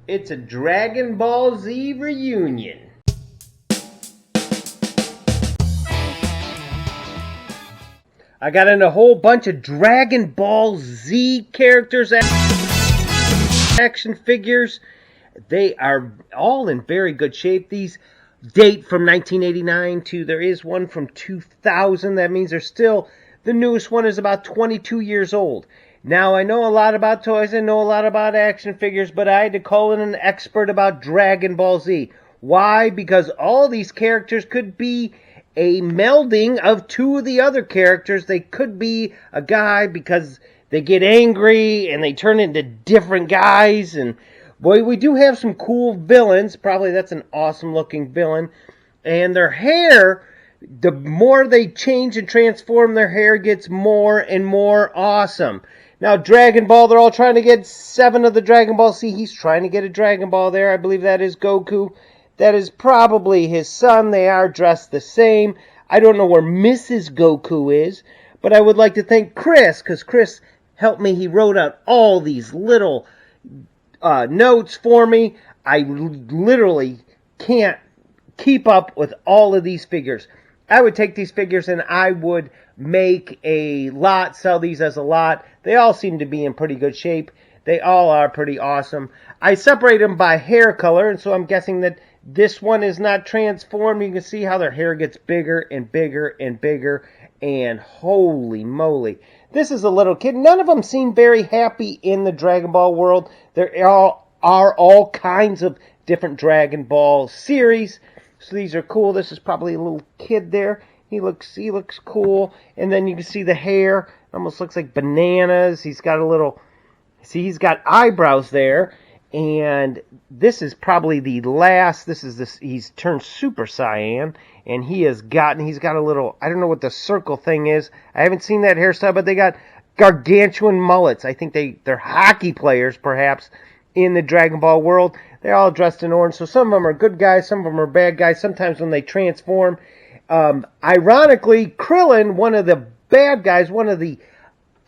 It's a Dragon Ball Z reunion. I got in a whole bunch of Dragon Ball Z characters, action figures. They are all in very good shape. These date from 1989 to, there is one from 2000. That means they're still, the newest one is about 22 years old. Now, I know a lot about toys, I know a lot about action figures, but I had to call in an expert about Dragon Ball Z. Why? Because all these characters could be a melding of two of the other characters. They could be a guy because they get angry and they turn into different guys. And boy, we do have some cool villains. Probably that's an awesome looking villain. And their hair, the more they change and transform, their hair gets more and more awesome. Now, Dragon Ball, they're all trying to get 7 of the Dragon Ball. See, he's trying to get a Dragon Ball there. I believe that is Goku. That is probably his son. They are dressed the same. I don't know where Mrs. Goku is, but I would like to thank Chris, because Chris helped me. He wrote out all these little notes for me. I literally can't keep up with all of these figures. I would take these figures and I would make a lot, sell these as a lot. They all seem to be in pretty good shape. They all are pretty awesome. I separate them by hair color, and so I'm guessing that this one is not transformed. You can see how their hair gets bigger and bigger and bigger, and holy moly. This is a little kid. None of them seem very happy in the Dragon Ball world. There are all kinds of different Dragon Ball series. So these are cool. This is probably a little kid there. He looks cool. And then you can see the hair. It almost looks like bananas. He's got a little, see, he's got eyebrows there. And this is probably the last, he's turned Super Saiyan. And he's got a little, I don't know what the circle thing is. I haven't seen that hairstyle, but they got gargantuan mullets. I think they're hockey players, perhaps, in the Dragon Ball world. They're all dressed in orange, so some of them are good guys, some of them are bad guys. Sometimes when they transform, ironically, Krillin, one of the bad guys, one of the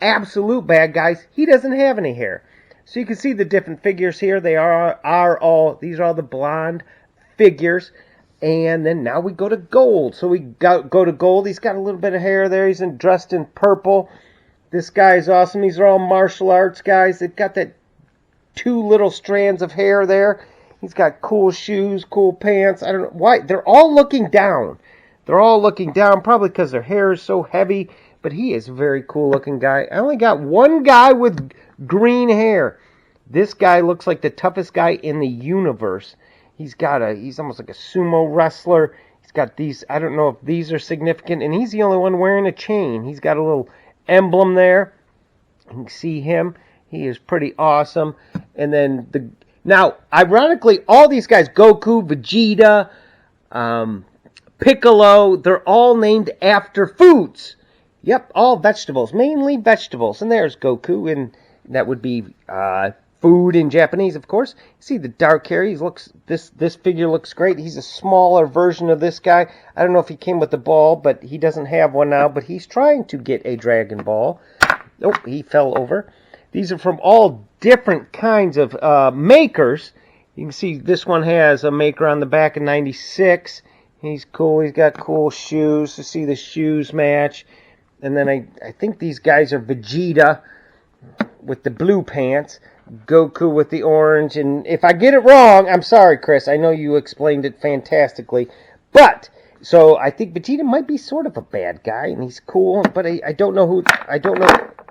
absolute bad guys, he doesn't have any hair. So you can see the different figures here. They are all, these are all the blonde figures. And then now we go to gold. So we go to gold. He's got a little bit of hair there. He's dressed in purple. This guy's awesome. These are all martial arts guys. They've got that 2 little strands of hair there. He's got cool shoes, cool pants. I don't know why. They're all looking down. They're all looking down, probably because their hair is so heavy. But he is a very cool looking guy. I only got one guy with green hair. This guy looks like the toughest guy in the universe. He's almost like a sumo wrestler. He's got these, I don't know if these are significant. And he's the only one wearing a chain. He's got a little emblem there. You can see him. He is pretty awesome. And then now, ironically, all these guys, Goku, Vegeta, Piccolo, they're all named after foods. Yep, all vegetables, mainly vegetables. And there's Goku, and that would be food in Japanese, of course. See the dark hair. This figure looks great. He's a smaller version of this guy. I don't know if he came with the ball, but he doesn't have one now. But he's trying to get a Dragon Ball. Oh, he fell over. These are from all different kinds of makers. You can see this one has a maker on the back in 96. He's cool. He's got cool shoes. To see the shoes match. And then I think these guys are Vegeta with the blue pants. Goku with the orange. And if I get it wrong, I'm sorry, Chris. I know you explained it fantastically. But, so I think Vegeta might be sort of a bad guy. And he's cool. But I don't know who,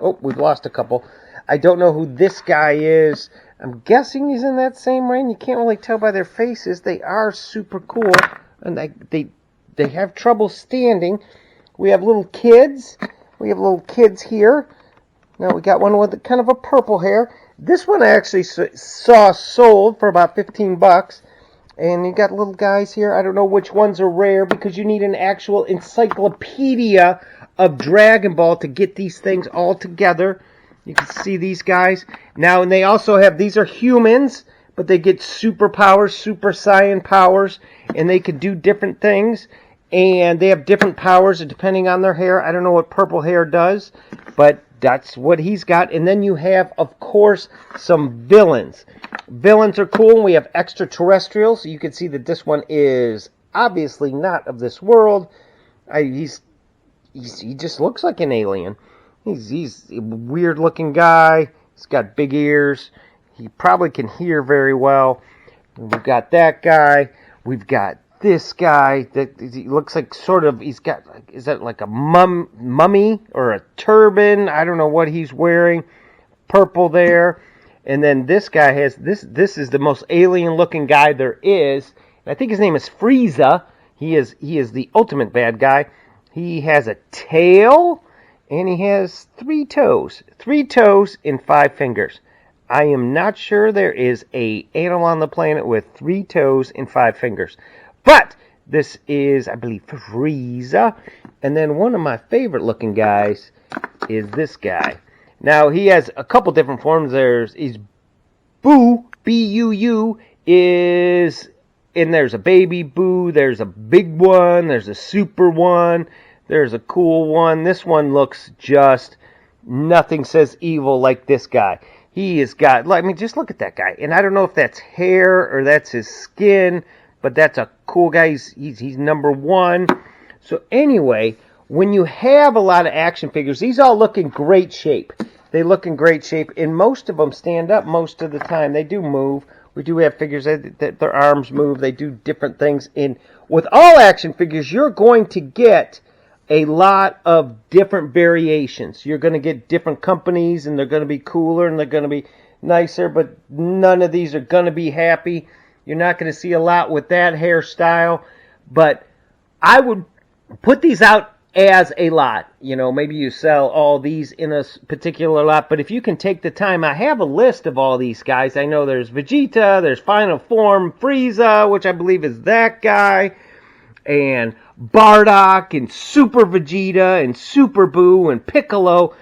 oh, we've lost a couple. I don't know who this guy is. I'm guessing he's in that same range. You can't really tell by their faces. They are super cool. And they have trouble standing. We have little kids. We have little kids here. Now we got one with kind of a purple hair. This one I actually saw sold for about 15 bucks. And you got little guys here. I don't know which ones are rare because you need an actual encyclopedia of Dragon Ball to get these things all together. You can see these guys. Now, and they also have, these are humans, but they get superpowers, Super Saiyan powers, and they can do different things. And they have different powers depending on their hair. I don't know what purple hair does, but that's what he's got. And then you have, of course, some villains. Villains are cool. We have Extraterrestrials. You can see that this one is obviously not of this world. He just looks like an alien. He's a weird-looking guy. He's got big ears. He probably can hear very well. We've got that guy. We've got this guy that he looks like sort of, he's got, is that like a mummy or a turban? I don't know what he's wearing. Purple there. And then this guy has, this is the most alien-looking guy there is. And I think his name is Frieza. He is the ultimate bad guy. He has a tail, and he has 3 toes. 3 toes and 5 fingers. I am not sure there is an animal on the planet with 3 toes and 5 fingers. But this is, I believe, Frieza. And then one of my favorite looking guys is this guy. Now, he has a couple different forms. There's Boo, B-U-U, and there's a baby Boo, there's a big one, there's a super one, there's a cool one. This one looks just, nothing says evil like this guy. He has got, I mean, just look at that guy. And I don't know if that's hair or that's his skin, but that's a cool guy. He's number 1. So anyway, when you have a lot of action figures, these all look in great shape. They look in great shape, and most of them stand up most of the time. They do move. We do have figures that their arms move. They do different things. And with all action figures, you're going to get a lot of different variations. You're going to get different companies, and they're going to be cooler, and they're going to be nicer, but none of these are going to be happy. You're not going to see a lot with that hairstyle, but I would put these out as a lot. You know, maybe you sell all these in a particular lot, but if you can take the time, I have a list of all these guys. I know there's Vegeta, there's Final Form Frieza, which I believe is that guy, and Bardock, and Super Vegeta, and Super Boo, and Piccolo.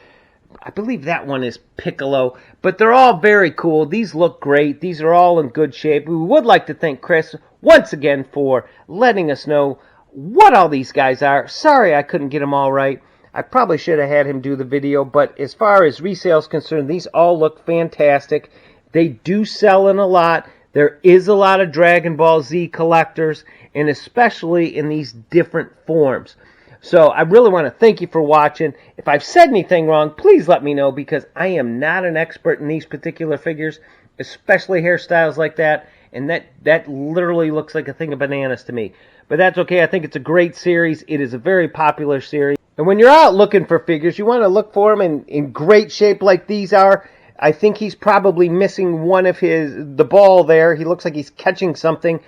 I believe that one is Piccolo, but they're all very cool. These look great. These are all in good shape. We would like to thank Chris once again for letting us know what all these guys are. Sorry I couldn't get them all right. I probably should have had him do the video, but as far as resale is concerned, these all look fantastic. They do sell in a lot. There is a lot of Dragon Ball Z collectors, and especially in these different forms. So I really want to thank you for watching. If I've said anything wrong, please let me know, because I am not an expert in these particular figures, especially hairstyles like that, and that literally looks like a thing of bananas to me. But that's okay. I think it's a great series. It is a very popular series. And when you're out looking for figures, you want to look for them in great shape like these are. I think he's probably missing one of the ball there. He looks like he's catching something.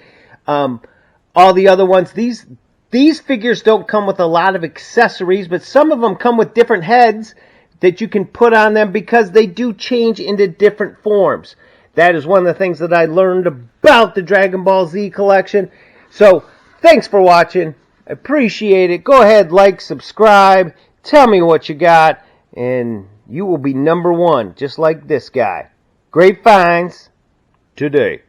All the other ones, these figures don't come with a lot of accessories, but some of them come with different heads that you can put on them because they do change into different forms. That is one of the things that I learned about the Dragon Ball Z collection. So, thanks for watching. I appreciate it. Go ahead, like, subscribe, tell me what you got, and you will be number 1, just like this guy. Great finds today.